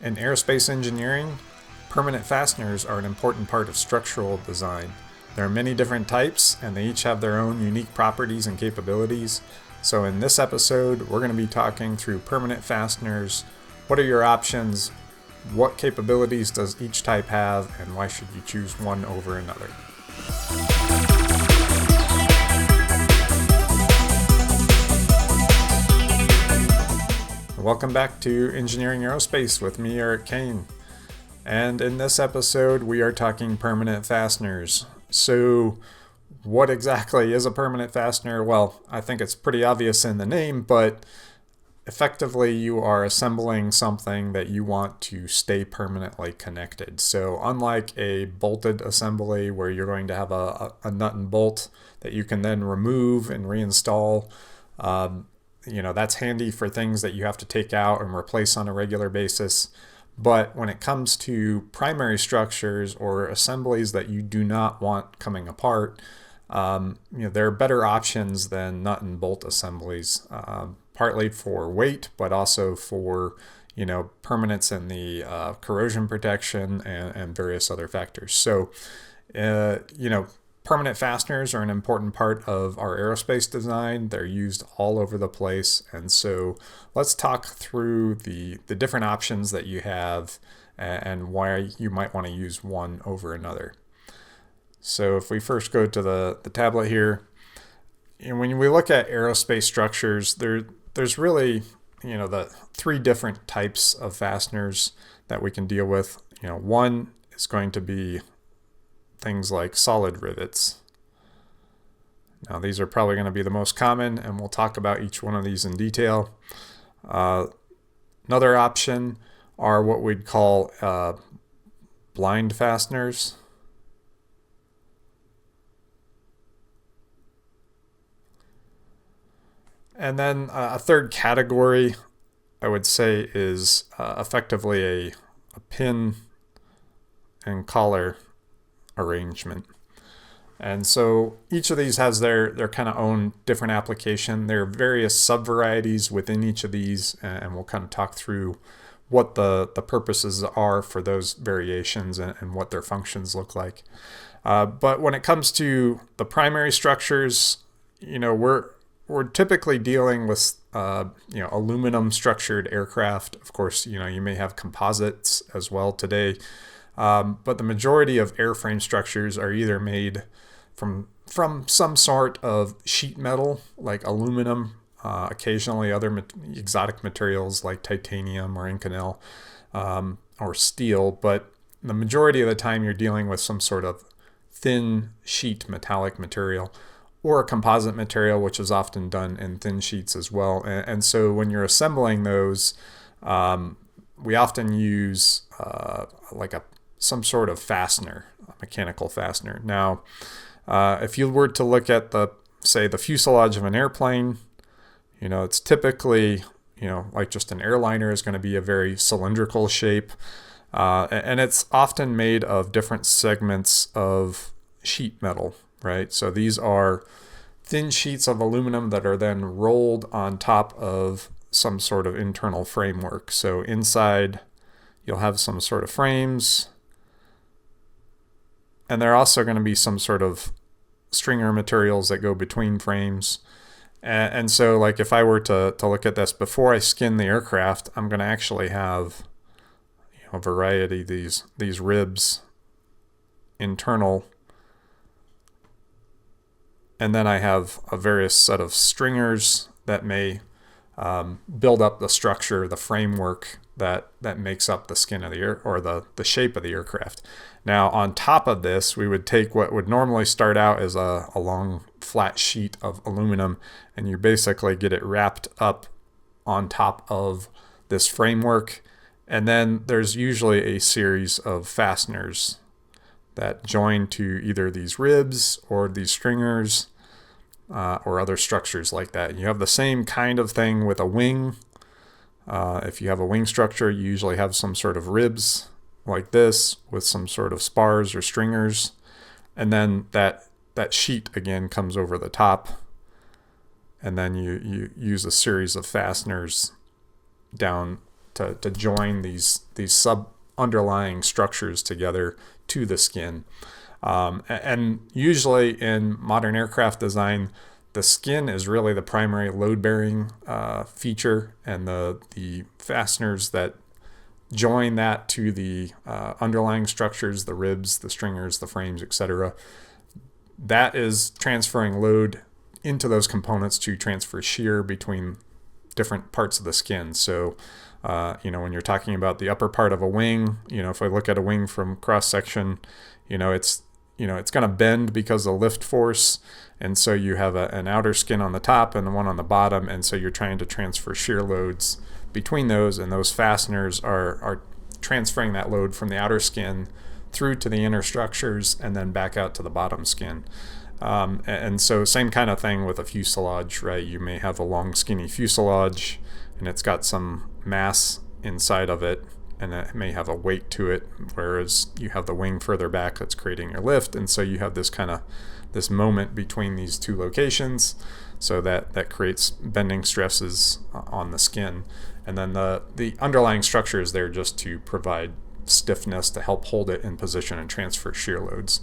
In aerospace engineering, permanent fasteners are an important part of structural design. There are many different types, and they each have their own unique properties and capabilities. So in this episode, we're going to be talking through permanent fasteners. What are your options? What capabilities does each type have, and why should you choose one over another? Welcome back to Engineering Aerospace with me, Eric Kane. And in this episode, we are talking permanent fasteners. So, what exactly is a permanent fastener? Well, I think it's pretty obvious in the name, but effectively you are assembling something that you want to stay permanently connected. So, unlike a bolted assembly where you're going to have a nut and bolt that you can then remove and reinstall, that's handy for things that you have to take out and replace on a regular basis. But when it comes to primary structures or assemblies that you do not want coming apart, there are better options than nut and bolt assemblies, partly for weight, but also for permanence in the corrosion protection and various other factors. So, permanent fasteners are an important part of our aerospace design. They're used all over the place. And so let's talk through the different options that you have and why you might want to use one over another. So if we first go to the tablet here, and when we look at aerospace structures, there's really, the three different types of fasteners that we can deal with. One is going to be things like solid rivets. Now these are probably going to be the most common, and we'll talk about each one of these in detail. Another option are what we'd call blind fasteners. And then a third category, I would say, is effectively a pin and collar arrangement. And so each of these has their kind of own different application. There are various sub-varieties within each of these, and we'll kind of talk through what the purposes are for those variations and what their functions look like. But when it comes to the primary structures, we're typically dealing with aluminum structured aircraft. Of course, you may have composites as well today. But the majority of airframe structures are either made from some sort of sheet metal, like aluminum, occasionally other exotic materials like titanium or Inconel, or steel. But the majority of the time you're dealing with some sort of thin sheet metallic material or a composite material, which is often done in thin sheets as well. And so when you're assembling those, we often use some sort of fastener, a mechanical fastener. Now, if you were to look at the fuselage of an airplane, it's typically, like just an airliner is going to be a very cylindrical shape. And it's often made of different segments of sheet metal, right? So these are thin sheets of aluminum that are then rolled on top of some sort of internal framework. So inside, you'll have some sort of frames, and there are also going to be some sort of stringer materials that go between frames. And so like if I were to look at this, before I skin the aircraft, I'm going to actually have a variety of these ribs internal. And then I have a various set of stringers that may build up the structure, the framework that makes up the skin of the air, or the shape of the aircraft. Now, on top of this, we would take what would normally start out as a long flat sheet of aluminum, and you basically get it wrapped up on top of this framework. And then there's usually a series of fasteners that join to either these ribs or these stringers or other structures like that. You have the same kind of thing with a wing. If you have a wing structure, you usually have some sort of ribs like this with some sort of spars or stringers. And then that sheet again comes over the top. And then you use a series of fasteners down to join these sub underlying structures together to the skin. And usually in modern aircraft design, the skin is really the primary load-bearing feature, and the fasteners that join that to the underlying structures, the ribs, the stringers, the frames, etc., that is transferring load into those components to transfer shear between different parts of the skin. So, when you're talking about the upper part of a wing, if I look at a wing from cross section, it's going to bend because of lift force. And so you have an outer skin on the top and one on the bottom. And so you're trying to transfer shear loads between those, and those fasteners are transferring that load from the outer skin through to the inner structures and then back out to the bottom skin. And so same kind of thing with a fuselage, right? You may have a long skinny fuselage and it's got some mass inside of it, and it may have a weight to it, whereas you have the wing further back that's creating your lift. And so you have this moment between these two locations, so that creates bending stresses on the skin. And then the underlying structure is there just to provide stiffness to help hold it in position and transfer shear loads.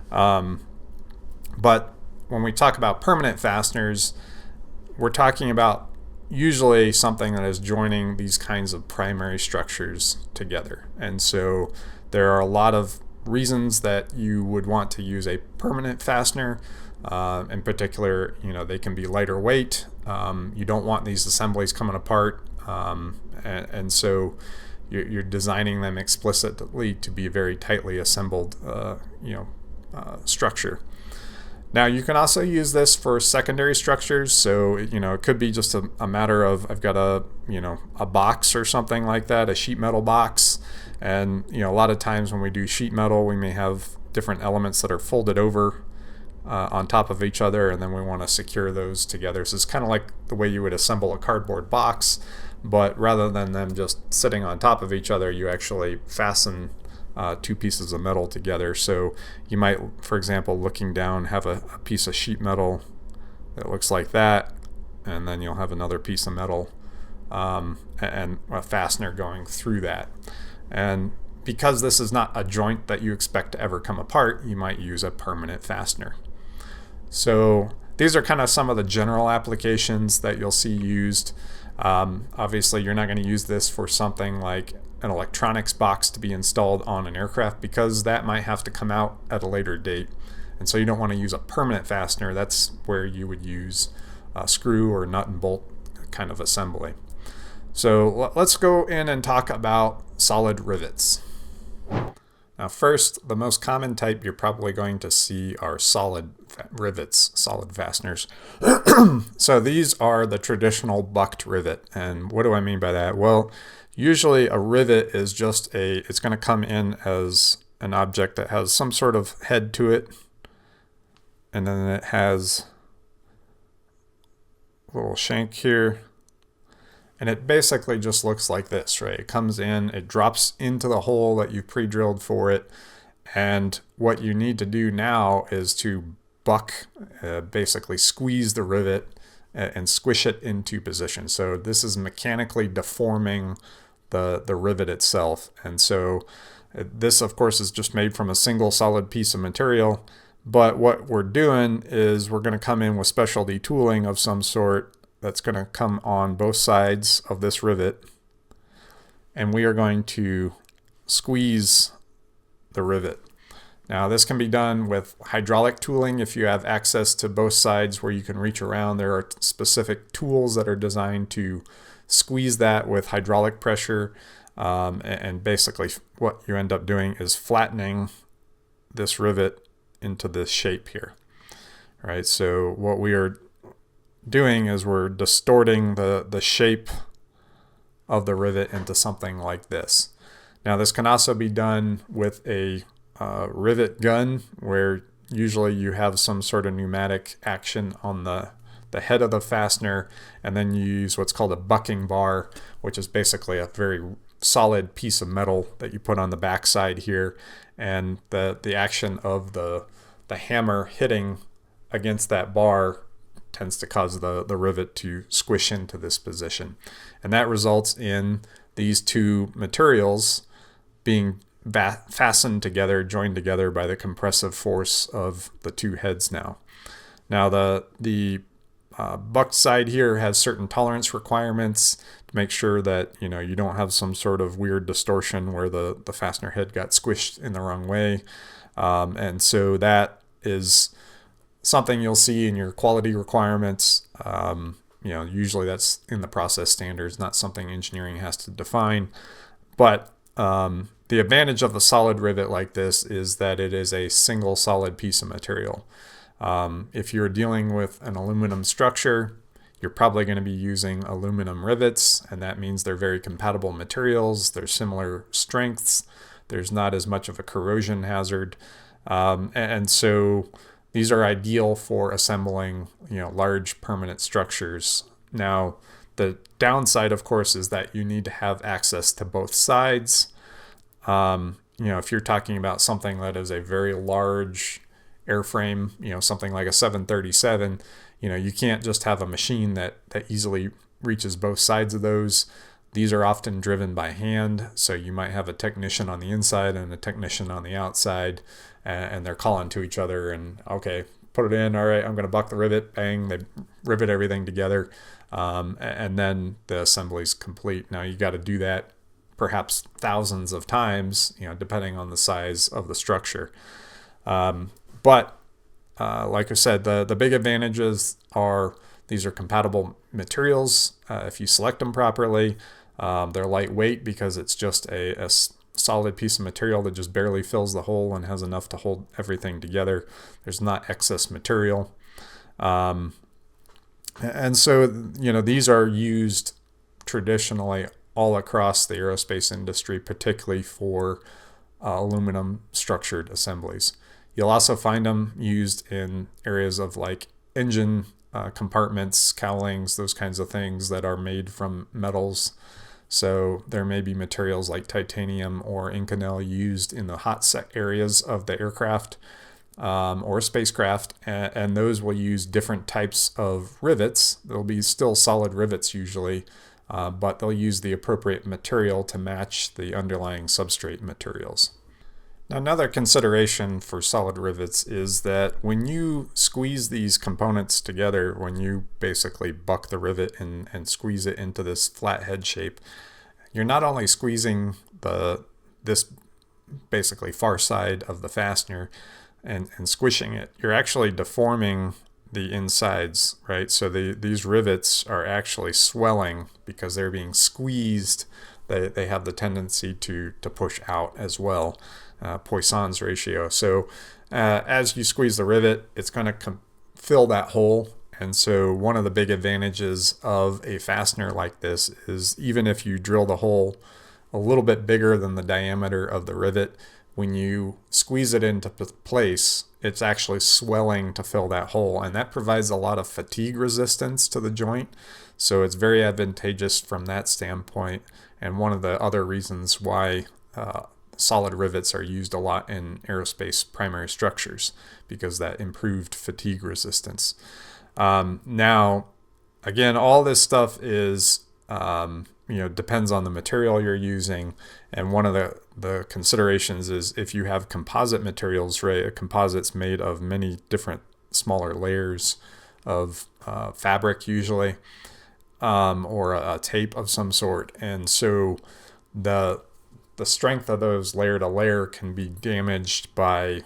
But when we talk about permanent fasteners, we're talking about usually something that is joining these kinds of primary structures together. And so there are a lot of reasons that you would want to use a permanent fastener. In particular, they can be lighter weight. You don't want these assemblies coming apart. And so you're designing them explicitly to be a very tightly assembled structure. Now, you can also use this for secondary structures. So, it could be just a matter of, I've got a box or something like that, a sheet metal box. And, a lot of times when we do sheet metal, we may have different elements that are folded over on top of each other, and then we want to secure those together. So it's kind of like the way you would assemble a cardboard box, but rather than them just sitting on top of each other, you actually fasten two pieces of metal together. So you might, for example, looking down, have a piece of sheet metal that looks like that, and then you'll have another piece of metal and a fastener going through that. And because this is not a joint that you expect to ever come apart, you might use a permanent fastener. So these are kind of some of the general applications that you'll see used. Obviously, you're not going to use this for something like an electronics box to be installed on an aircraft, because that might have to come out at a later date. And so you don't want to use a permanent fastener. That's where you would use a screw or nut and bolt kind of assembly. So let's go in and talk about solid rivets. Now first, the most common type you're probably going to see are solid rivets, solid fasteners. So these are the traditional bucked rivet. And what do I mean by that? Well, usually a rivet is just it's going to come in as an object that has some sort of head to it. And then it has a little shank here. And it basically just looks like this, right? It comes in, it drops into the hole that you've pre-drilled for it. And what you need to do now is to basically squeeze the rivet and squish it into position. So this is mechanically deforming the rivet itself. And so this, of course, is just made from a single solid piece of material. But what we're doing is we're going to come in with specialty tooling of some sort that's going to come on both sides of this rivet, and we are going to squeeze the rivet. Now this can be done with hydraulic tooling if you have access to both sides where you can reach around. There are specific tools that are designed to squeeze that with hydraulic pressure, and basically what you end up doing is flattening this rivet into this shape here. All right, so what we are doing is we're distorting the shape of the rivet into something like this. Now this can also be done with a rivet gun, where usually you have some sort of pneumatic action on the head of the fastener, and then you use what's called a bucking bar, which is basically a very solid piece of metal that you put on the back side here, and the action of the hammer hitting against that bar tends to cause the rivet to squish into this position. And that results in these two materials being fastened together, joined together by the compressive force of the two heads now. Now the bucked side here has certain tolerance requirements to make sure that you don't have some sort of weird distortion where the fastener head got squished in the wrong way. And so that is something you'll see in your quality requirements. Usually that's in the process standards, not something engineering has to define. But the advantage of a solid rivet like this is that it is a single solid piece of material. If you're dealing with an aluminum structure, you're probably going to be using aluminum rivets, and that means they're very compatible materials. They're similar strengths. There's not as much of a corrosion hazard. And so these are ideal for assembling, large permanent structures. Now, the downside, of course, is that you need to have access to both sides. If you're talking about something that is a very large airframe, something like a 737, you can't just have a machine that easily reaches both sides of those. These are often driven by hand, so you might have a technician on the inside and a technician on the outside, and they're calling to each other and, okay, put it in, all right, I'm going to buck the rivet, bang, they rivet everything together, and then the assembly's complete. Now you got to do that perhaps thousands of times, depending on the size of the structure. But like I said, the big advantages are these are compatible materials if you select them properly. They're lightweight because it's just a solid piece of material that just barely fills the hole and has enough to hold everything together. There's not excess material. And so, these are used traditionally all across the aerospace industry, particularly for aluminum structured assemblies. You'll also find them used in areas of like engine compartments, cowlings, those kinds of things that are made from metals. So there may be materials like titanium or Inconel used in the hot set areas of the aircraft or spacecraft, and those will use different types of rivets. There'll be still solid rivets usually, but they'll use the appropriate material to match the underlying substrate materials. Now, another consideration for solid rivets is that when you squeeze these components together, when you basically buck the rivet and squeeze it into this flat head shape, you're not only squeezing this basically far side of the fastener and squishing it, you're actually deforming the insides, right? So these rivets are actually swelling because they're being squeezed. They have the tendency to push out as well. Poisson's ratio. So as you squeeze the rivet, it's going to fill that hole. And so one of the big advantages of a fastener like this is even if you drill the hole a little bit bigger than the diameter of the rivet, when you squeeze it into place, it's actually swelling to fill that hole. And that provides a lot of fatigue resistance to the joint. So it's very advantageous from that standpoint. And one of the other reasons why solid rivets are used a lot in aerospace primary structures, because that improved fatigue resistance. Now, again, all this stuff is, depends on the material you're using. And one of the considerations is if you have composite materials, right? A composite's made of many different smaller layers of fabric usually, or a tape of some sort. And so the strength of those layer to layer can be damaged by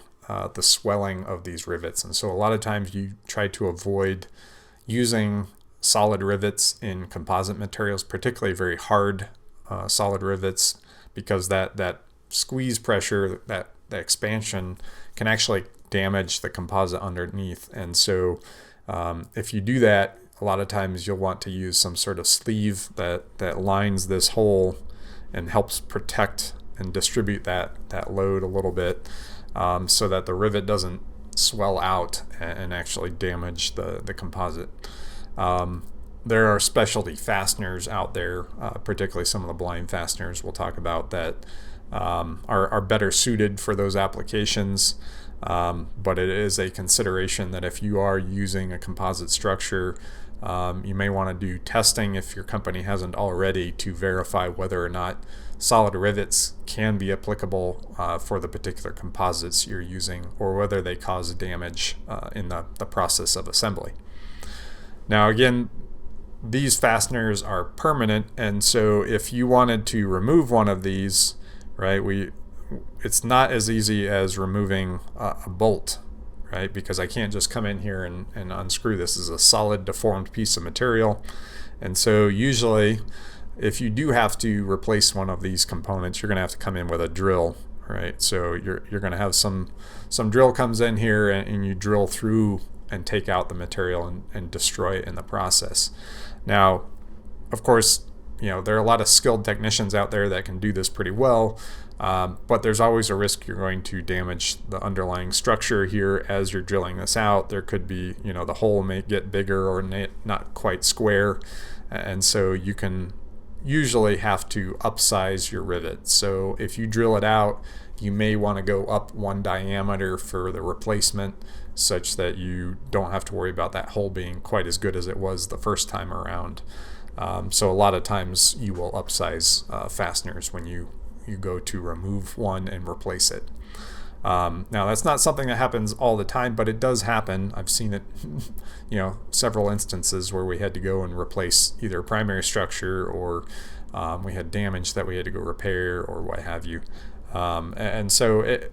the swelling of these rivets. And so a lot of times you try to avoid using solid rivets in composite materials, particularly very hard solid rivets, because that squeeze pressure, that expansion can actually damage the composite underneath. And so if you do that, a lot of times you'll want to use some sort of sleeve that lines this hole and helps protect and distribute that load a little bit, so that the rivet doesn't swell out and actually damage the composite. There are specialty fasteners out there, particularly some of the blind fasteners we'll talk about, that are better suited for those applications. But it is a consideration that if you are using a composite structure, You may want to do testing if your company hasn't already to verify whether or not solid rivets can be applicable for the particular composites you're using, or whether they cause damage in the process of assembly. Now again, these fasteners are permanent, and so if you wanted to remove one of these, right, it's not as easy as removing a bolt, right? Because I can't just come in here and unscrew this. This is a solid deformed piece of material. And so usually if you do have to replace one of these components, you're going to have to come in with a drill, right? So you're going to have some drill comes in here, and you drill through and take out the material and destroy it in the process. Now, of course, there are a lot of skilled technicians out there that can do this pretty well, but there's always a risk you're going to damage the underlying structure here as you're drilling this out. There could be, the hole may get bigger or not quite square, and so you can usually have to upsize your rivet. So if you drill it out, you may want to go up one diameter for the replacement, such that you don't have to worry about that hole being quite as good as it was the first time around. So a lot of times you will upsize fasteners when you go to remove one and replace it. Now that's not something that happens all the time, but it does happen. I've seen it several instances where we had to go and replace either a primary structure, or we had damage that we had to go repair, or what have you. And so it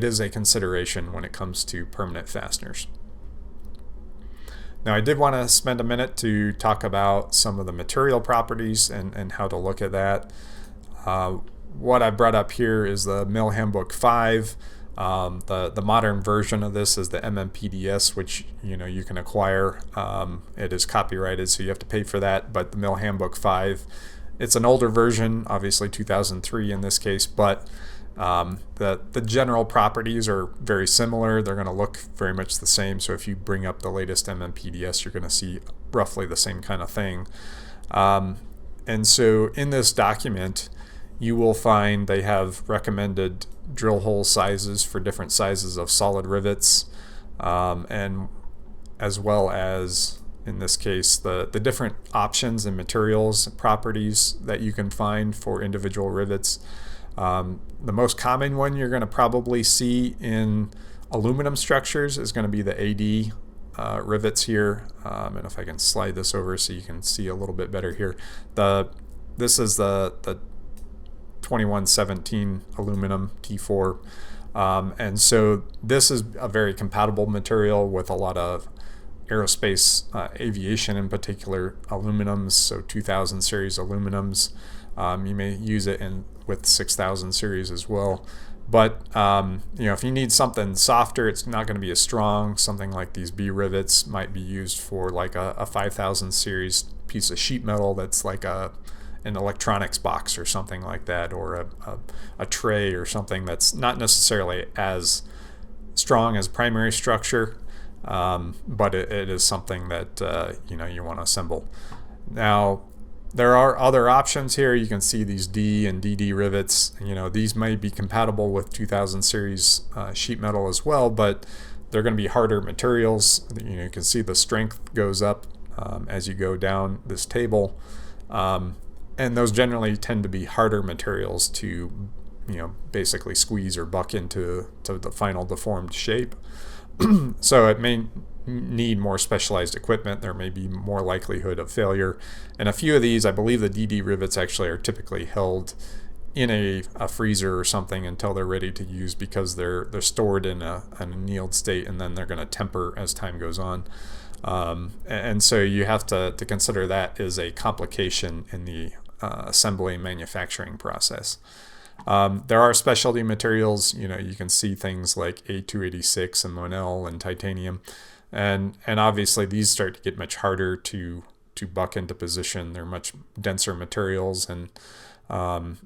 is a consideration when it comes to permanent fasteners. Now I did want to spend a minute to talk about some of the material properties and how to look at that. What I brought up here is the Mill Handbook 5. The modern version of this is the MMPDS, which you can acquire. It is copyrighted, so you have to pay for that. But the Mill Handbook 5, it's an older version, obviously 2003 in this case, but the general properties are very similar. They're going to look very much the same. So if you bring up the latest MMPDS, you're going to see roughly the same kind of thing. And so in this document, you will find they have recommended drill hole sizes for different sizes of solid rivets, and as well as, in this case, the different options and materials and properties that you can find for individual rivets. The most common one you're going to probably see in aluminum structures is going to be the AD rivets here. And if I can slide this over so you can see a little bit better here. This is the 2117 aluminum T4. And so this is a very compatible material with a lot of aerospace, aviation in particular, aluminums, so 2000 series aluminums. You may use it with 6000 series as well. But if you need something softer, it's not going to be as strong. Something like these B rivets might be used for like a 5000 series piece of sheet metal that's like an electronics box or something like that, or a tray or something that's not necessarily as strong as primary structure, but it is something that you want to assemble. Now, there are other options here. You can see these D and DD rivets. These may be compatible with 2000 series sheet metal as well, but they're going to be harder materials. You can see the strength goes up as you go down this table. And those generally tend to be harder materials to, basically squeeze or buck into the final deformed shape. So it may need more specialized equipment. There may be more likelihood of failure. And a few of these, I believe the DD rivets actually are typically held in a freezer or something until they're ready to use, because they're stored in an annealed state, and then they're going to temper as time goes on. And so you have to consider that as a complication in the assembly and manufacturing process. There are specialty materials. You can see things like A286 and Monel and titanium, and obviously these start to get much harder to buck into position. They're much denser materials, and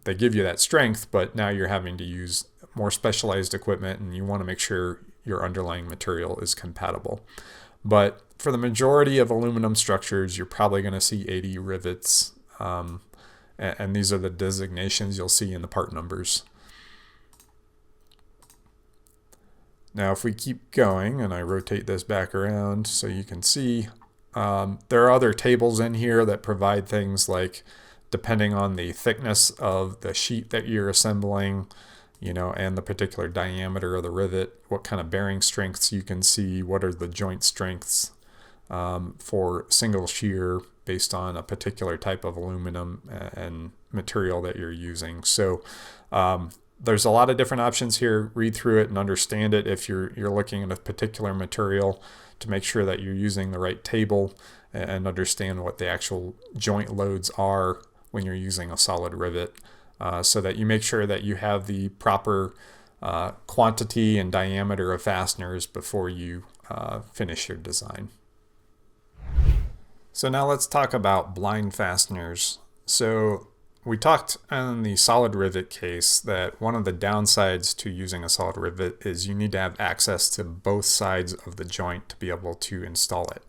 they give you that strength, but now you're having to use more specialized equipment, and you want to make sure your underlying material is compatible. But for the majority of aluminum structures, you're probably going to see 80 rivets, and these are the designations you'll see in the part numbers. Now if we keep going and I rotate this back around so you can see, There are other tables in here that provide things like, depending on the thickness of the sheet that you're assembling, and the particular diameter of the rivet, what kind of bearing strengths you can see, what are the joint strengths for single shear based on a particular type of aluminum and material that you're using. So there's a lot of different options here. Read through it and understand it if you're looking at a particular material, to make sure that you're using the right table and understand what the actual joint loads are when you're using a solid rivet, so that you make sure that you have the proper quantity and diameter of fasteners before you finish your design. So now let's talk about blind fasteners. So we talked in the solid rivet case that one of the downsides to using a solid rivet is you need to have access to both sides of the joint to be able to install it.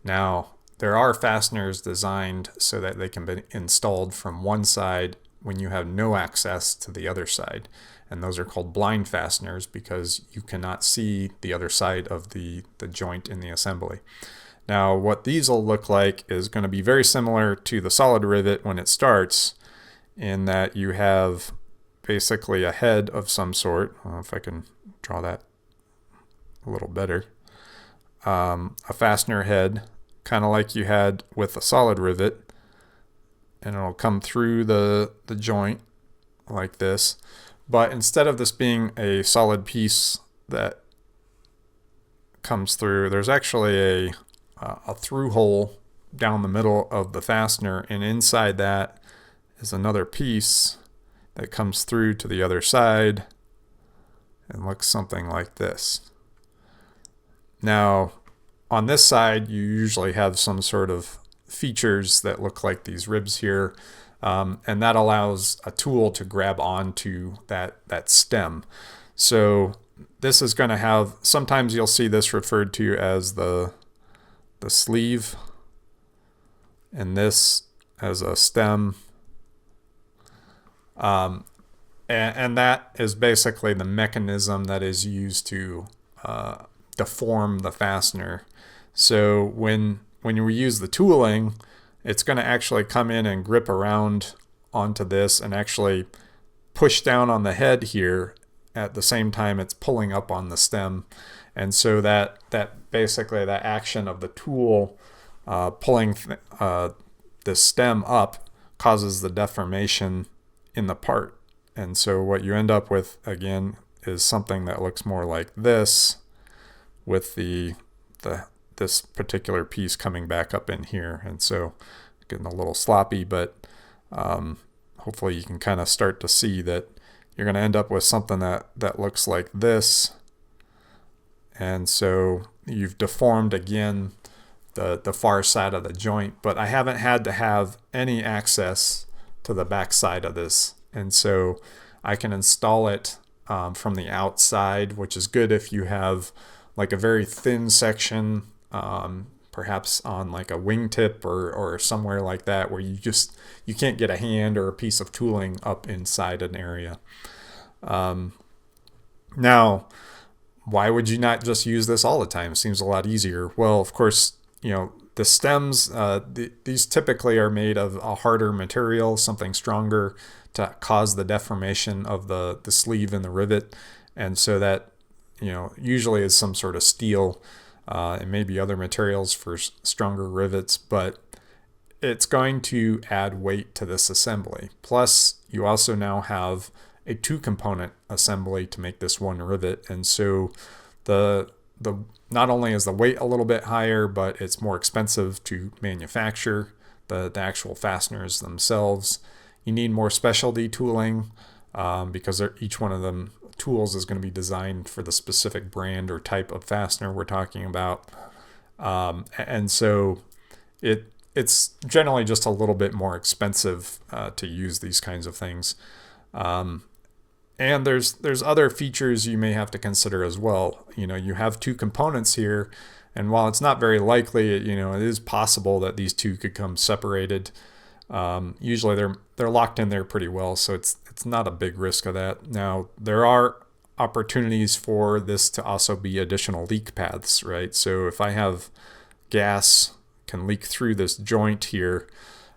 Now, there are fasteners designed so that they can be installed from one side when you have no access to the other side. And those are called blind fasteners because you cannot see the other side of the joint in the assembly. Now, what these will look like is going to be very similar to the solid rivet when it starts, in that you have basically a head of some sort. I don't know if I can draw that a little better. A fastener head, kind of like you had with a solid rivet, and it'll come through the joint like this. But instead of this being a solid piece that comes through, there's actually a through hole down the middle of the fastener, and inside that is another piece that comes through to the other side and looks something like this. Now, on this side, you usually have some sort of features that look like these ribs here, and that allows a tool to grab onto that stem. So this is going to have, sometimes you'll see this referred to as the sleeve, and this as a stem. And that is basically the mechanism that is used to deform the fastener. So when you use the tooling, it's going to actually come in and grip around onto this and actually push down on the head here at the same time it's pulling up on the stem. And so that basically that action of the tool pulling the stem up causes the deformation in the part. And so what you end up with, again, is something that looks more like this, with this particular piece coming back up in here. And so getting a little sloppy, but hopefully you can kind of start to see that you're going to end up with something that looks like this. And so you've deformed, again, the far side of the joint, but I haven't had to have any access to the back side of this. And so I can install it from the outside, which is good if you have like a very thin section, perhaps on like a wingtip or somewhere like that, where you can't get a hand or a piece of tooling up inside an area. Now, why would you not just use this all the time? Seems a lot easier. Well, of course, the stems, these typically are made of a harder material, something stronger, to cause the deformation of the sleeve and the rivet. And so that, usually is some sort of steel, and maybe other materials for stronger rivets, but it's going to add weight to this assembly. Plus, you also now have a 2-component assembly to make this one rivet. And so the not only is the weight a little bit higher, but it's more expensive to manufacture the actual fasteners themselves. You need more specialty tooling because each one of them tools is going to be designed for the specific brand or type of fastener we're talking about. And so it's generally just a little bit more expensive to use these kinds of things. And there's other features you may have to consider as well. You have 2 components here, and while it's not very likely, it is possible that these 2 could come separated. Usually they're locked in there pretty well, so it's not a big risk of that. Now, there are opportunities for this to also be additional leak paths, right? So if I have gas can leak through this joint here.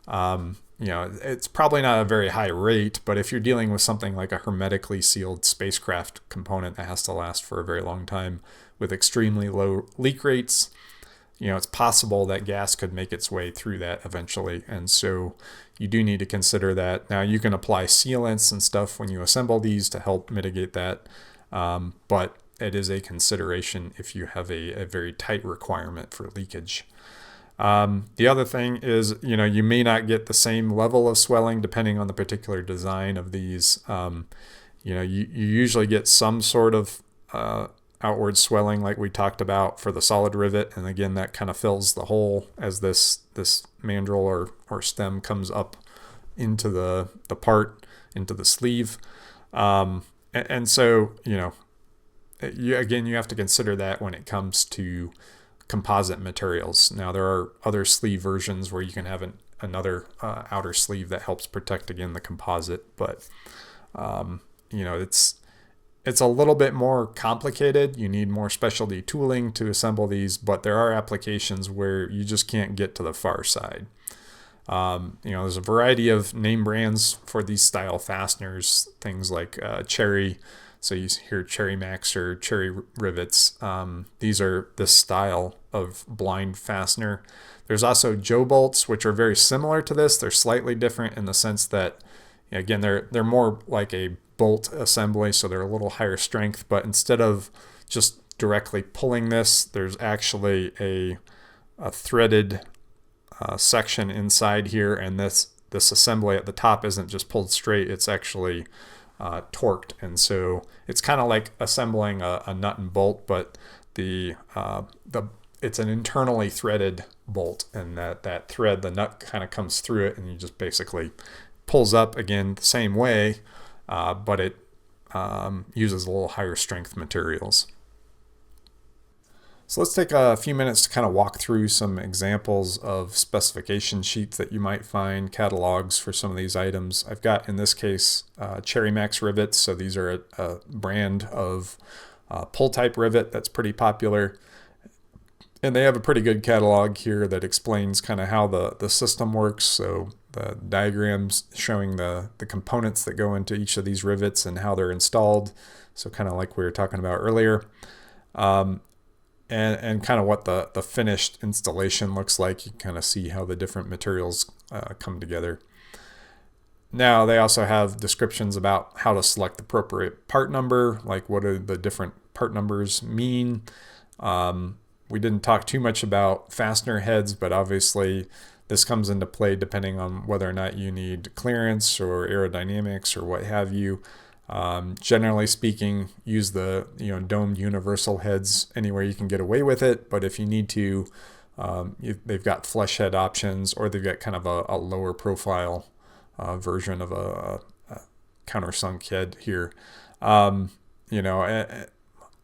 You know, it's probably not a very high rate, but if you're dealing with something like a hermetically sealed spacecraft component that has to last for a very long time with extremely low leak rates, you know, it's possible that gas could make its way through that eventually. And so you do need to consider that. Now, you can apply sealants and stuff when you assemble these to help mitigate that, but it is a consideration if you have a very tight requirement for leakage. The other thing is, you know, you may not get the same level of swelling depending on the particular design of these. You know, you usually get some sort of outward swelling like we talked about for the solid rivet. And again, that kind of fills the hole as this mandrel or stem comes up into the part, into the sleeve. And so, you know, you have to consider that when it comes to composite materials. Now, there are other sleeve versions where you can have another outer sleeve that helps protect, again, the composite. But, you know, it's a little bit more complicated. You need more specialty tooling to assemble these, but there are applications where you just can't get to the far side. You know, there's a variety of name brands for these style fasteners, things like Cherry. So you hear Cherry Max or Cherry Rivets. These are this style of blind fastener. There's also Joe bolts, which are very similar to this. They're slightly different in the sense that, again, they're more like a bolt assembly, so they're a little higher strength. But instead of just directly pulling this, there's actually a threaded section inside here, and this assembly at the top isn't just pulled straight. It's actually torqued, and so it's kind of like assembling a nut and bolt, but it's an internally threaded bolt, and that thread, the nut kind of comes through it, and you just basically pulls up again the same way, but it uses a little higher strength materials. So let's take a few minutes to kind of walk through some examples of specification sheets that you might find, catalogs for some of these items. I've got, in this case, Cherry Max rivets. So these are a brand of pull type rivet that's pretty popular. And they have a pretty good catalog here that explains kind of how the system works. So the diagrams showing the components that go into each of these rivets and how they're installed. So kind of like we were talking about earlier. And kind of what the finished installation looks like. You can kind of see how the different materials come together. Now, they also have descriptions about how to select the appropriate part number, like what do the different part numbers mean. We didn't talk too much about fastener heads, but obviously this comes into play depending on whether or not you need clearance or aerodynamics or what have you. Generally speaking, use the domed universal heads anywhere you can get away with it. But if you need to, they've got flush head options, or they've got kind of a lower profile version of a countersunk head here.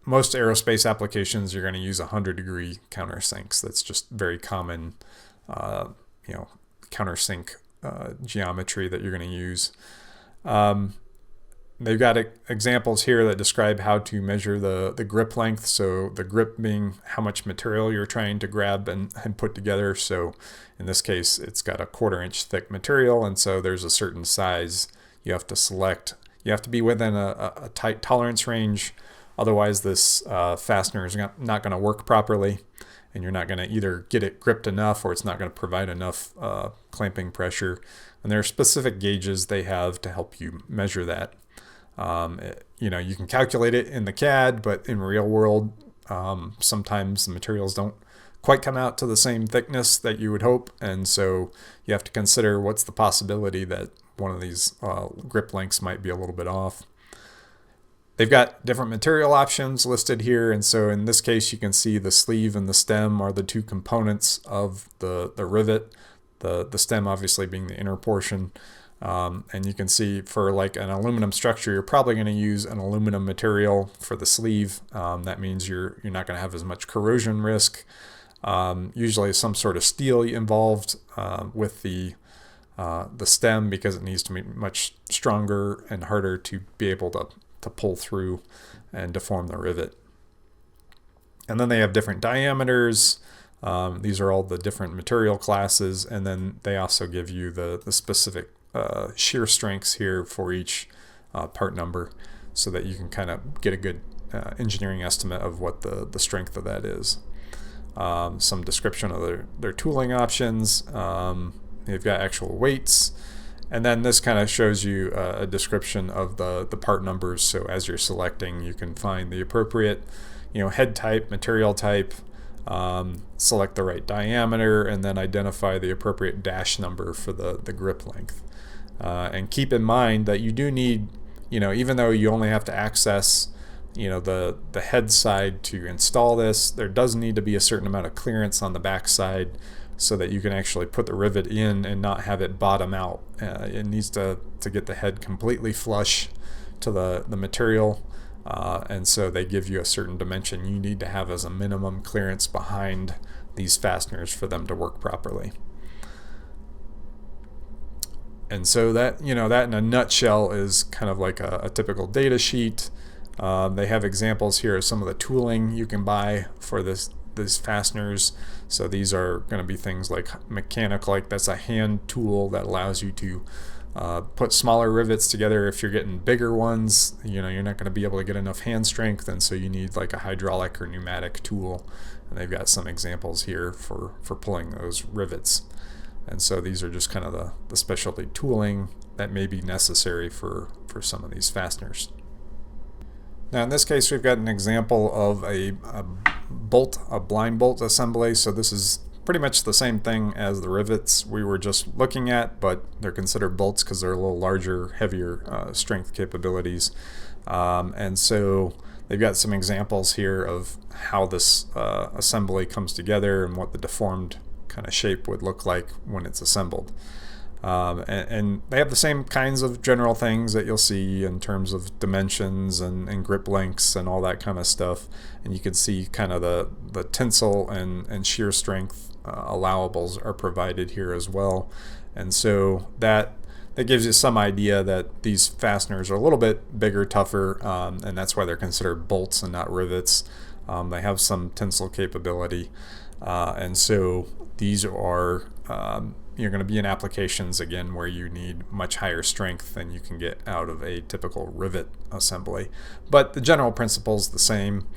Most aerospace applications, you're going to use 100-degree countersinks. That's just very common, countersink geometry that you're going to use. They've got examples here that describe how to measure the grip length. So the grip being how much material you're trying to grab and put together. So in this case, it's got a 1/4 inch thick material. And so there's a certain size you have to select. You have to be within a tight tolerance range. Otherwise, this fastener is not going to work properly. And you're not going to either get it gripped enough, or it's not going to provide enough clamping pressure. And there are specific gauges they have to help you measure that. You can calculate it in the CAD, but in real world, sometimes the materials don't quite come out to the same thickness that you would hope. And so you have to consider what's the possibility that one of these grip lengths might be a little bit off. They've got different material options listed here. And so in this case, you can see the sleeve and the stem are the two components of the rivet. The stem obviously being the inner portion. And you can see for like an aluminum structure, you're probably going to use an aluminum material for the sleeve. That means you're not going to have as much corrosion risk. Usually some sort of steel involved with the stem, because it needs to be much stronger and harder to be able to pull through and deform the rivet. And then they have different diameters. These are all the different material classes, and then they also give you the specific shear strengths here for each part number, so that you can kind of get a good engineering estimate of what the strength of that is. Some description of their tooling options. They've got actual weights. And then this kind of shows you a description of the part numbers. So as you're selecting, you can find the appropriate, head type, material type, select the right diameter, and then identify the appropriate dash number for the grip length. And keep in mind that you do need, even though you only have to access, the head side to install this, there does need to be a certain amount of clearance on the back side, so that you can actually put the rivet in and not have it bottom out. It needs to get the head completely flush to the material, and so they give you a certain dimension you need to have as a minimum clearance behind these fasteners for them to work properly. And so that, that in a nutshell is kind of like a typical data sheet. They have examples here of some of the tooling you can buy for these fasteners. So these are going to be things like mechanical, that's a hand tool that allows you to put smaller rivets together. If you're getting bigger ones, you're not going to be able to get enough hand strength, and so you need like a hydraulic or pneumatic tool. And they've got some examples here for pulling those rivets. And so these are just kind of the specialty tooling that may be necessary for some of these fasteners. Now in this case, we've got an example of a blind bolt assembly. So this is pretty much the same thing as the rivets we were just looking at, but they're considered bolts because they're a little larger, heavier strength capabilities. And so they've got some examples here of how this assembly comes together and what the deformed kind of shape would look like when it's assembled. And they have the same kinds of general things that you'll see in terms of dimensions and grip lengths and all that kind of stuff. And you can see kind of the tensile and shear strength allowables are provided here as well. And so that gives you some idea that these fasteners are a little bit bigger, tougher, and that's why they're considered bolts and not rivets. They have some tensile capability. And so these are you're going to be in applications again where you need much higher strength than you can get out of a typical rivet assembly, but the general principle is the same,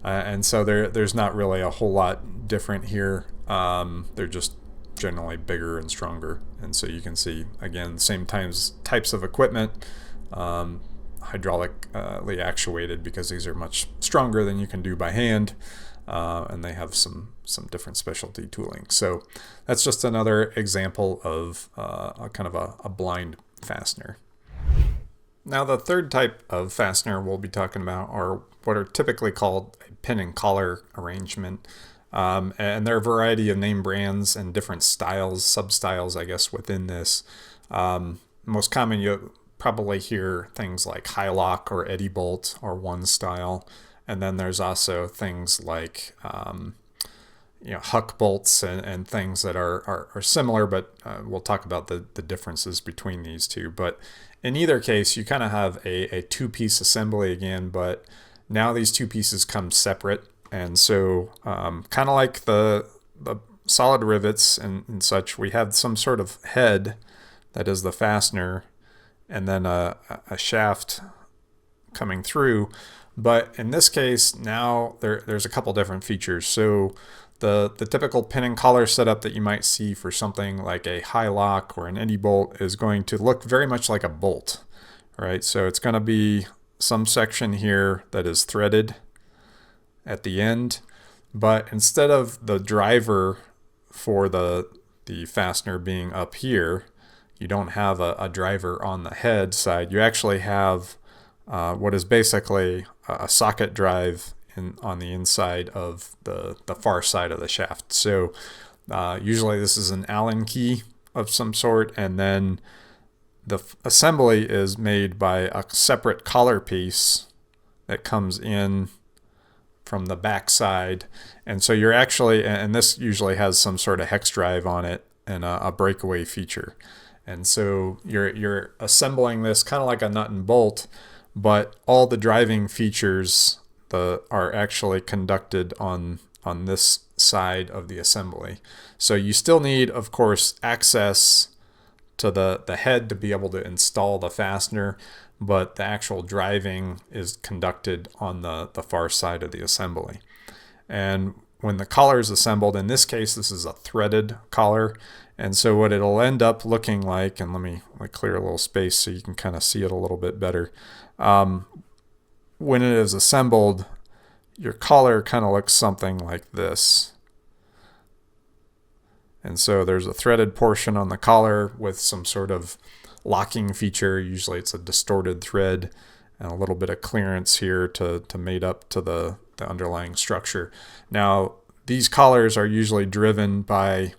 and so there's not really a whole lot different here. They're just generally bigger and stronger, and so you can see again same types of equipment, hydraulically actuated, because these are much stronger than you can do by hand. And they have some different specialty tooling. So that's just another example of a kind of a blind fastener. Now the third type of fastener we'll be talking about are what are typically called a pin and collar arrangement. And there are a variety of name brands and different styles, sub-styles, I guess, within this. Most common, you'll probably hear things like Hi-lok or Eddy bolt or one style. And then there's also things like Huck bolts and things that are similar, but we'll talk about the differences between these two. But in either case, you kind of have a two-piece assembly again, but now these two pieces come separate. And so kind of like the solid rivets and such, we have some sort of head that is the fastener, and then a shaft coming through. But in this case, now there's a couple different features. So the typical pin and collar setup that you might see for something like a Hi-lok or an Eddy bolt is going to look very much like a bolt, right? So it's going to be some section here that is threaded at the end, but instead of the driver for the fastener being up here, you don't have a driver on the head side. You actually have what is basically a socket drive on the inside of the far side of the shaft. So usually this is an Allen key of some sort, and then the assembly is made by a separate collar piece that comes in from the back side. And so you're actually, and this usually has some sort of hex drive on it and a breakaway feature. And so you're assembling this kind of like a nut and bolt, but all the driving features are actually conducted on this side of the assembly. So you still need, of course, access to the head to be able to install the fastener, but the actual driving is conducted on the far side of the assembly. And when the collar is assembled, in this case, this is a threaded collar. And so what it'll end up looking like, and let me clear a little space so you can kind of see it a little bit better. When it is assembled, your collar kind of looks something like this. And so there's a threaded portion on the collar with some sort of locking feature. Usually it's a distorted thread and a little bit of clearance here to mate up to the underlying structure. Now, these collars are usually driven by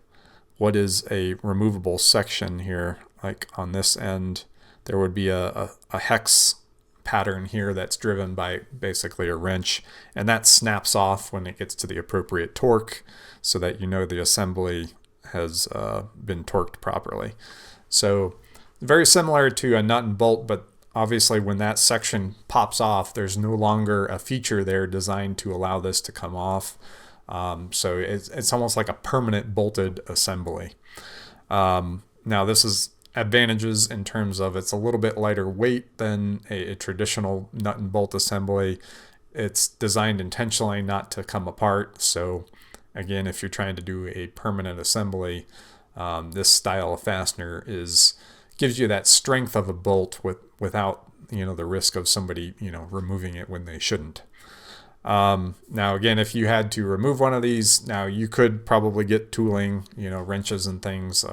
what is a removable section here. Like on this end, there would be a hex pattern here that's driven by basically a wrench, and that snaps off when it gets to the appropriate torque so that you know the assembly has been torqued properly. So very similar to a nut and bolt, but obviously when that section pops off, there's no longer a feature there designed to allow this to come off. So it's almost like a permanent bolted assembly. Now this is advantages in terms of it's a little bit lighter weight than a traditional nut and bolt assembly. It's designed intentionally not to come apart. So again, if you're trying to do a permanent assembly, this style of fastener gives you that strength of a bolt without the risk of somebody removing it when they shouldn't. Now again, if you had to remove one of these, now you could probably get tooling, wrenches and things,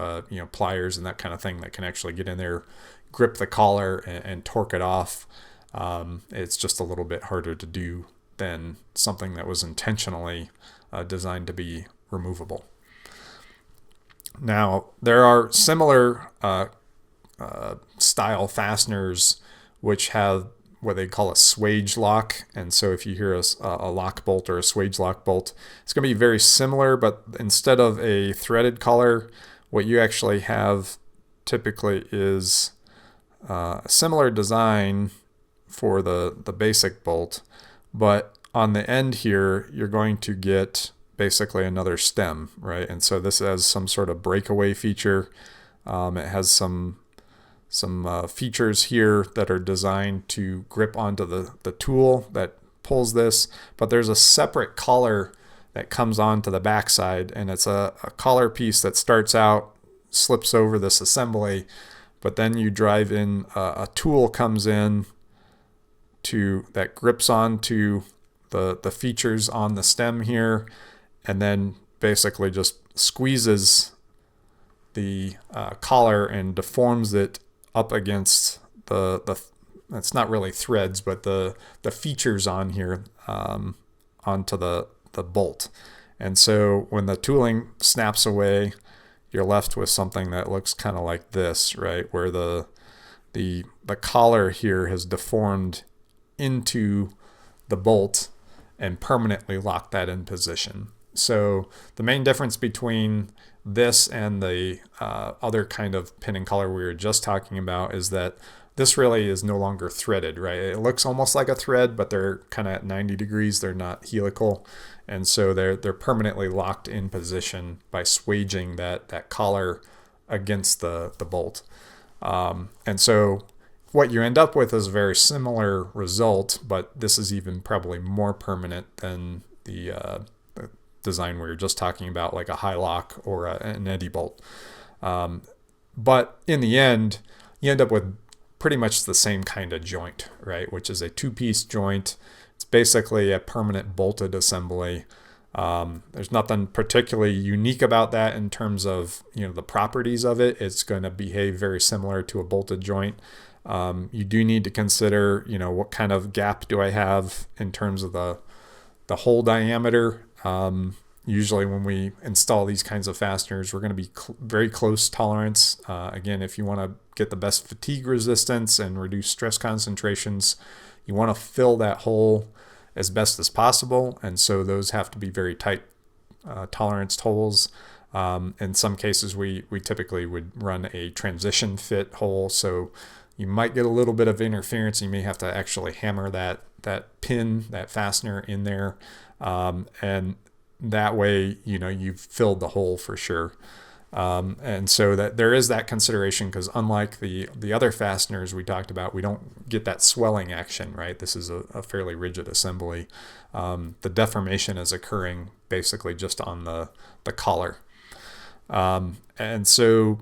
pliers and that kind of thing that can actually get in there, grip the collar and torque it off. It's just a little bit harder to do than something that was intentionally designed to be removable. Now, there are similar style fasteners which have what they call a swage lock. And so if you hear a lock bolt or a swage lock bolt, it's going to be very similar, but instead of a threaded collar, what you actually have typically is a similar design for the basic bolt, but on the end here, you're going to get basically another stem, right? And so this has some sort of breakaway feature. It has some features here that are designed to grip onto the tool that pulls this, but there's a separate collar that comes onto the backside, and it's a collar piece that starts out, slips over this assembly, but then you drive in, a tool comes in that grips onto the features on the stem here, and then basically just squeezes the collar and deforms it up against it's not really threads, but the features on here onto the bolt. And so when the tooling snaps away, you're left with something that looks kind of like this, right? Where the collar here has deformed into the bolt and permanently locked that in position. So the main difference between this and the other kind of pin and collar we were just talking about is that this really is no longer threaded, right? It looks almost like a thread, but they're kind of at 90 degrees. They're not helical. And so they're permanently locked in position by swaging that collar against the bolt. And so what you end up with is a very similar result, but this is even probably more permanent than the design we were just talking about, like a Hi-lok or an eddy bolt. But in the end, you end up with pretty much the same kind of joint, right? Which is a two-piece joint. It's basically a permanent bolted assembly. There's nothing particularly unique about that in terms of the properties of it. It's going to behave very similar to a bolted joint. You do need to consider, what kind of gap do I have in terms of the hole diameter. Usually when we install these kinds of fasteners, we're going to be very close tolerance. Again, if you want to get the best fatigue resistance and reduce stress concentrations, you want to fill that hole as best as possible. And so those have to be very tight tolerance holes. In some cases, we typically would run a transition fit hole. So you might get a little bit of interference. You may have to actually hammer that pin, that fastener in there. And that way, you've filled the hole for sure. And so that there is that consideration, because unlike the other fasteners we talked about, we don't get that swelling action, right? This is a fairly rigid assembly. The deformation is occurring basically just on the collar. And so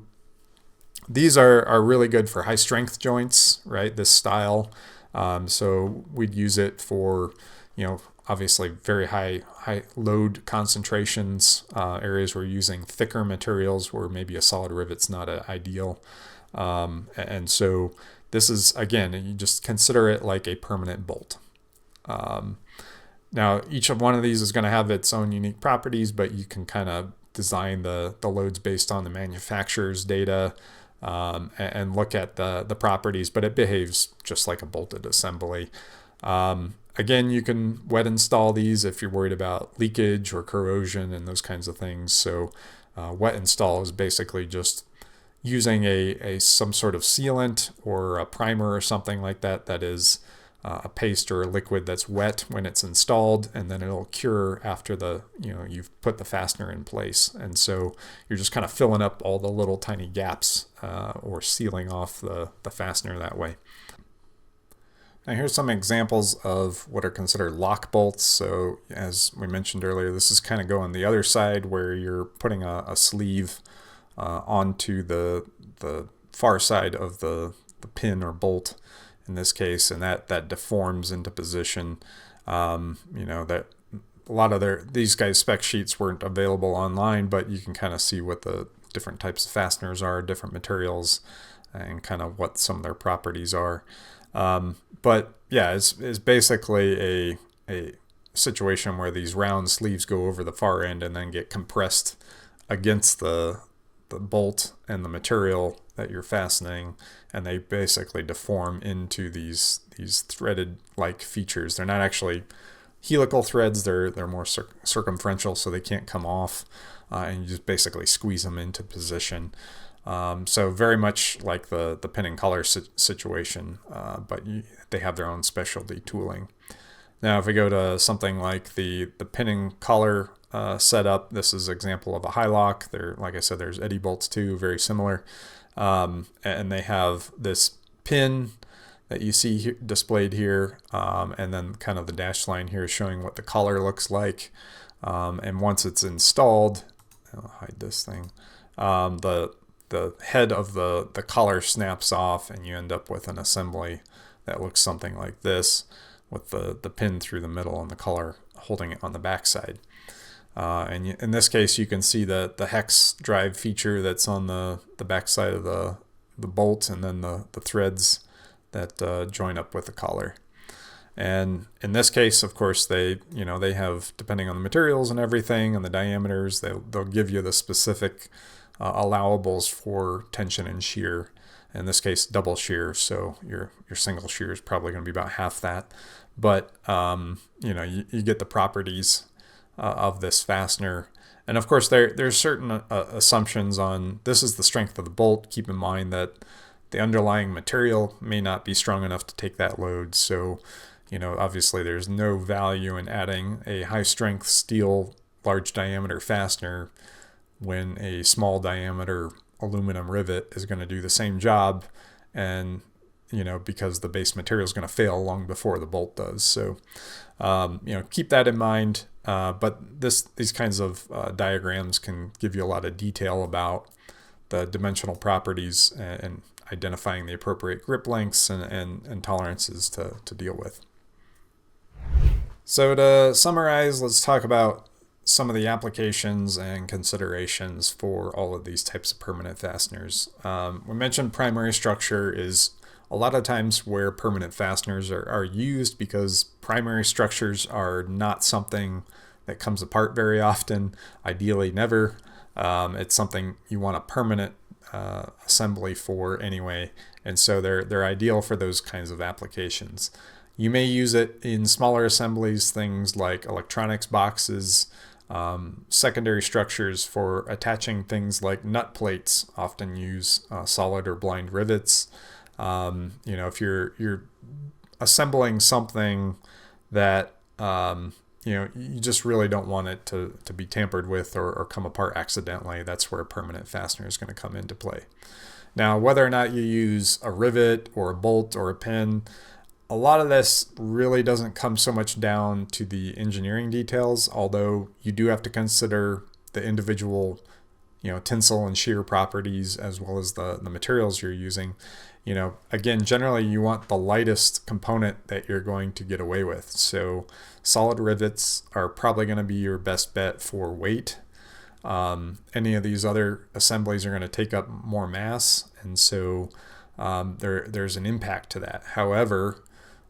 these are really good for high strength joints, right? This style. So we'd use it for, obviously very high load concentrations, areas where you're using thicker materials where maybe a solid rivet's not ideal. And so this is, again, you just consider it like a permanent bolt. Now, each of one of these is going to have its own unique properties, but you can kind of design the loads based on the manufacturer's data, and look at the properties, but it behaves just like a bolted assembly. Again, you can wet install these if you're worried about leakage or corrosion and those kinds of things. So wet install is basically just using some sort of sealant or a primer or something like that is a paste or a liquid that's wet when it's installed, and then it'll cure after you've put the fastener in place. And so you're just kind of filling up all the little tiny gaps, or sealing off the fastener that way. Now here's some examples of what are considered lock bolts. So as we mentioned earlier, this is kind of going the other side where you're putting a sleeve onto the far side of the pin or bolt in this case, and that deforms into position. That a lot of these guys' spec sheets weren't available online, but you can kind of see what the different types of fasteners are, different materials, and kind of what some of their properties are. But yeah, it's basically a situation where these round sleeves go over the far end and then get compressed against the bolt and the material that you're fastening, and they basically deform into these threaded like features. They're not actually helical threads, they're more circumferential, so they can't come off, and you just basically squeeze them into position. So very much like the pin and collar situation, but they have their own specialty tooling. Now if we go to something like the pin and collar setup, this is an example of a Hi-lok. Like I said, there's eddy bolts too, very similar. And they have this pin that you see displayed here, and then kind of the dashed line here showing what the collar looks like. And once it's installed, I'll hide this thing, the head of the collar snaps off, and you end up with an assembly that looks something like this, with the pin through the middle and the collar holding it on the back side. And in this case, you can see the hex drive feature that's on the back side of the bolt, and then the threads that join up with the collar. And in this case, of course, they have, depending on the materials and everything and the diameters, they'll give you the specific allowables for tension and shear. In this case, double shear, so your single shear is probably going to be about half that. But you get the properties of this fastener. And of course, there's certain assumptions on this is the strength of the bolt. Keep in mind that the underlying material may not be strong enough to take that load. So, obviously there's no value in adding a high strength steel large diameter fastener when a small diameter aluminum rivet is going to do the same job, and because the base material is going to fail long before the bolt does. So keep that in mind. But these kinds of diagrams can give you a lot of detail about the dimensional properties and identifying the appropriate grip lengths and tolerances to deal with. So to summarize, let's talk about some of the applications and considerations for all of these types of permanent fasteners. We mentioned primary structure is a lot of times where permanent fasteners are used, because primary structures are not something that comes apart very often, ideally never. It's something you want a permanent assembly for anyway, and so they're ideal for those kinds of applications. You may use it in smaller assemblies, things like electronics boxes, secondary structures for attaching things like nut plates often use solid or blind rivets. If you're assembling something that you just really don't want it to be tampered with or come apart accidentally. That's where a permanent fastener is going to come into play. Now, whether or not you use a rivet or a bolt or a pin, a lot of this really doesn't come so much down to the engineering details, although you do have to consider the individual tensile and shear properties as well as the materials you're using. Again, generally you want the lightest component that you're going to get away with. So solid rivets are probably going to be your best bet for weight. Any of these other assemblies are going to take up more mass, and so there's an impact to that. However,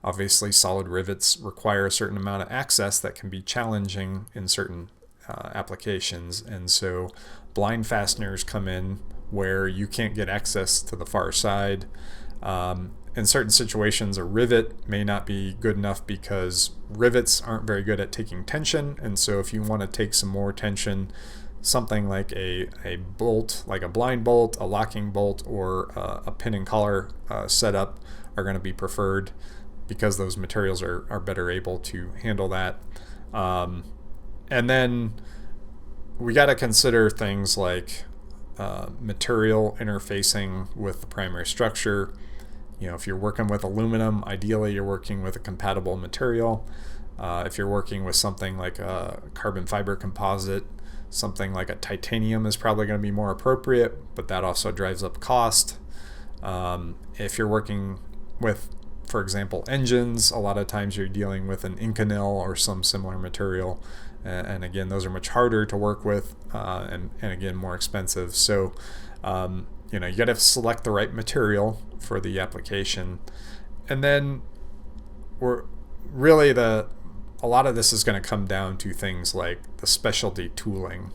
obviously solid rivets require a certain amount of access that can be challenging in certain applications, and so blind fasteners come in where you can't get access to the far side. In certain situations, a rivet may not be good enough because rivets aren't very good at taking tension, and so if you want to take some more tension, something like a bolt, like a blind bolt, a locking bolt, or a pin and collar setup are going to be preferred because those materials are better able to handle that. And then we got to consider things like material interfacing with the primary structure. If you're working with aluminum, ideally you're working with a compatible material. If you're working with something like a carbon fiber composite, something like a titanium is probably going to be more appropriate, but that also drives up cost. If you're working with, for example, engines, a lot of times you're dealing with an Inconel or some similar material. And again, those are much harder to work with and again, more expensive. So, you got to select the right material for the application. And then a lot of this is going to come down to things like the specialty tooling.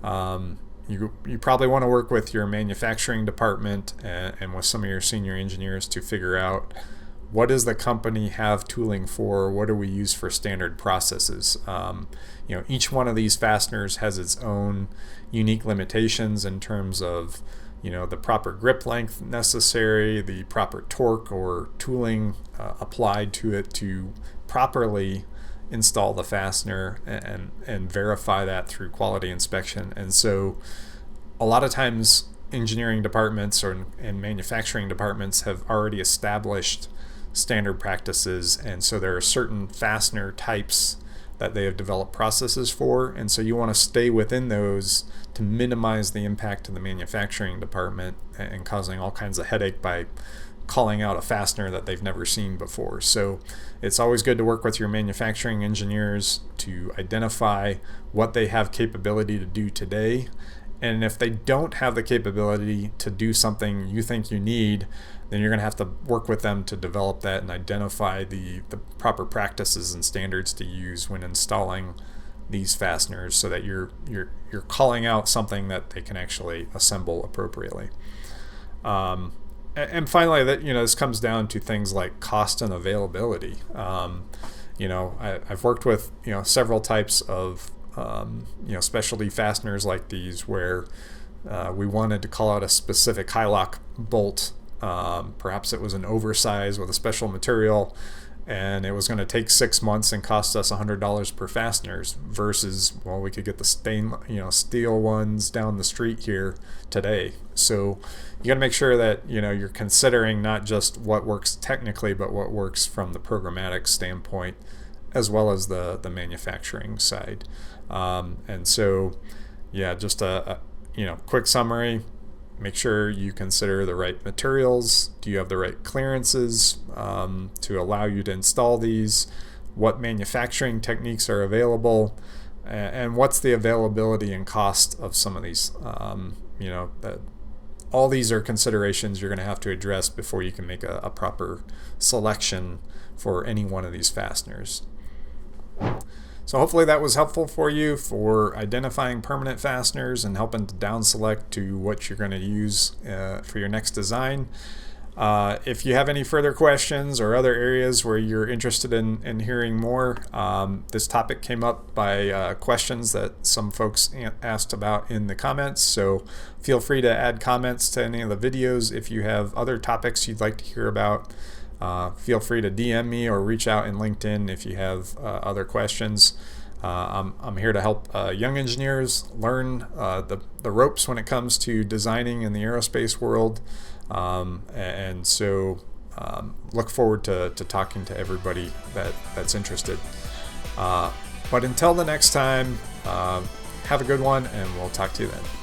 You probably want to work with your manufacturing department and with some of your senior engineers to figure out what does the company have tooling for, what do we use for standard processes. Each one of these fasteners has its own unique limitations in terms of the proper grip length necessary, the proper torque or tooling applied to it to properly install the fastener and verify that through quality inspection. And so a lot of times engineering departments and manufacturing departments have already established standard practices, and so there are certain fastener types that they have developed processes for, and so you want to stay within those to minimize the impact to the manufacturing department and causing all kinds of headache by calling out a fastener that they've never seen before. So it's always good to work with your manufacturing engineers to identify what they have capability to do today, and if they don't have the capability to do something you think you need, then you're going to have to work with them to develop that and identify the proper practices and standards to use when installing these fasteners so that you're calling out something that they can actually assemble appropriately. And finally, that this comes down to things like cost and availability. I've worked with several types of specialty fasteners like these where we wanted to call out a specific Hi-lok bolt. Perhaps it was an oversize with a special material, and it was going to take 6 months and cost us $100 per fasteners versus, well, we could get the steel ones down the street here today. So you got to make sure that you're considering not just what works technically, but what works from the programmatic standpoint as well as the manufacturing side. And so, yeah, just a quick summary. Make sure you consider the right materials. Do you have the right clearances to allow you to install these? What manufacturing techniques are available? And what's the availability and cost of some of these? All these are considerations you're going to have to address before you can make a proper selection for any one of these fasteners. So hopefully that was helpful for you for identifying permanent fasteners and helping to down select to what you're going to use for your next design. If you have any further questions or other areas where you're interested in hearing more, this topic came up by questions that some folks asked about in the comments, so feel free to add comments to any of the videos if you have other topics you'd like to hear about. Feel free to DM me or reach out in LinkedIn if you have other questions. I'm here to help young engineers learn the ropes when it comes to designing in the aerospace world, and so look forward to talking to everybody that's interested. But until the next time, have a good one, and we'll talk to you then.